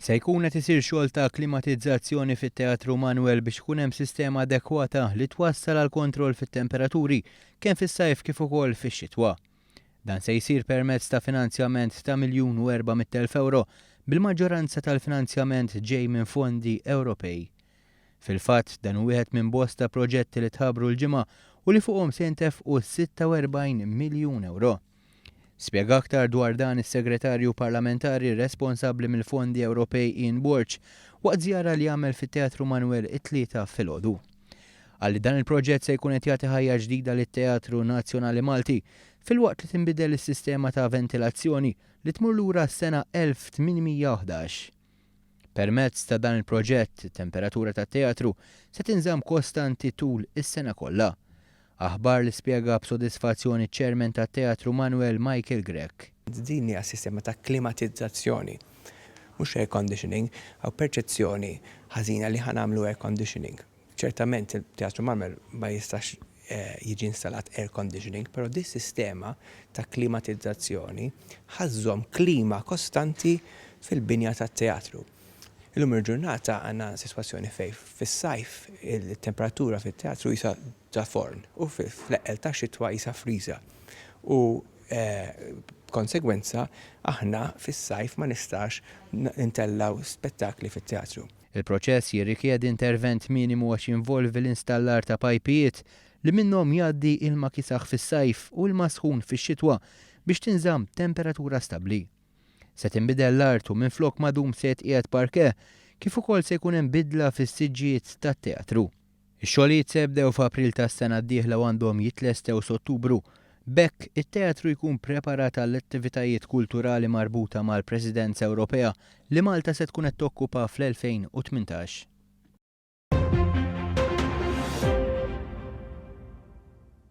Se jkun qed isir xogħol ta' klimatizzazzjoni fit-Teatru Manuel biex ikun hemm sistema adekwata li twassal għal kontroll fit-temperaturi kemm fis-sajf kif ukoll fix-xitwa. Dan se jsir permezz ta' finanzjament ta' €1,400,000 bil-maġġoranza tal-finanzjament ġej minn fondi Ewropej. Fil-fatt dan hu wieħed minn bosta proġetti li tħabbru l-ġimgħa u li fuqhom se jintefqu €46 miljun. Spjega aktar dwar dan is-Segretarju Parlamentari responsabbli mill-Fondi Ewropej Ian Borch waqt żjara li għamel fit-Teatru Manuel it-tlieta filgħodu. Għalli dan il-proġett se jkun qed jagħti ħajja ġdida lit-Teatru Nazzjonali Malti filwaqt li tinbidel is-sistema ta' ventilazzjoni li tmur lura s-sena 1811. Permezz ta' dan il-proġett, temperatura tat-teatru se tinżamm kostanti tul is-sena kollha. Aħbar li spjega b'sodisfazzjoni ċ-Chairman tat-Teatru Manuel Michael Grech. Din hija sistema ta' klimatizzazzjoni, mhux air conditioning, għaw perċezzjoni ħażina li ħanamlu air conditioning. Ċertament il-Teatru Manuel ma jistax jiġi installat air conditioning, però di sistema ta' klimatizzazzjoni ħażżomm klima kostanti fil-binja tat-teatru. Illum il-ġurnata għandna sitwazzjoni fej fis-sajf il-temperatura fit-teatru jisa ta' forn u fl-eqel ta' xitwa jisa friża. U konsegwenza aħna fis-sajf ma nistax nintellaw spettakli fit-teatru. Il-proċess jirrikjedi intervent minimu għax jinvolvi l-installar ta' pajpijiet li minnhom jgħaddi ilma kisaħ fis-sajf u l-masħun fix-xitwa biex tinżamm temperatura stabbli. Se tinbidel l-art u minflok madum se qiegħed parke kif ukoll se jkun hemm bidla fis-siġġijiet tat-teatru. Ix-xogħlijiet se jibdew f'April tas-sena d-dieħla għandhom jitlestew s'Ottubru. B'hekk it-teatru jkun preparat għall-attivitajiet kulturali marbuta mal-Presidenza Ewropea li Malta se tkun qed tokkupa fl-2018.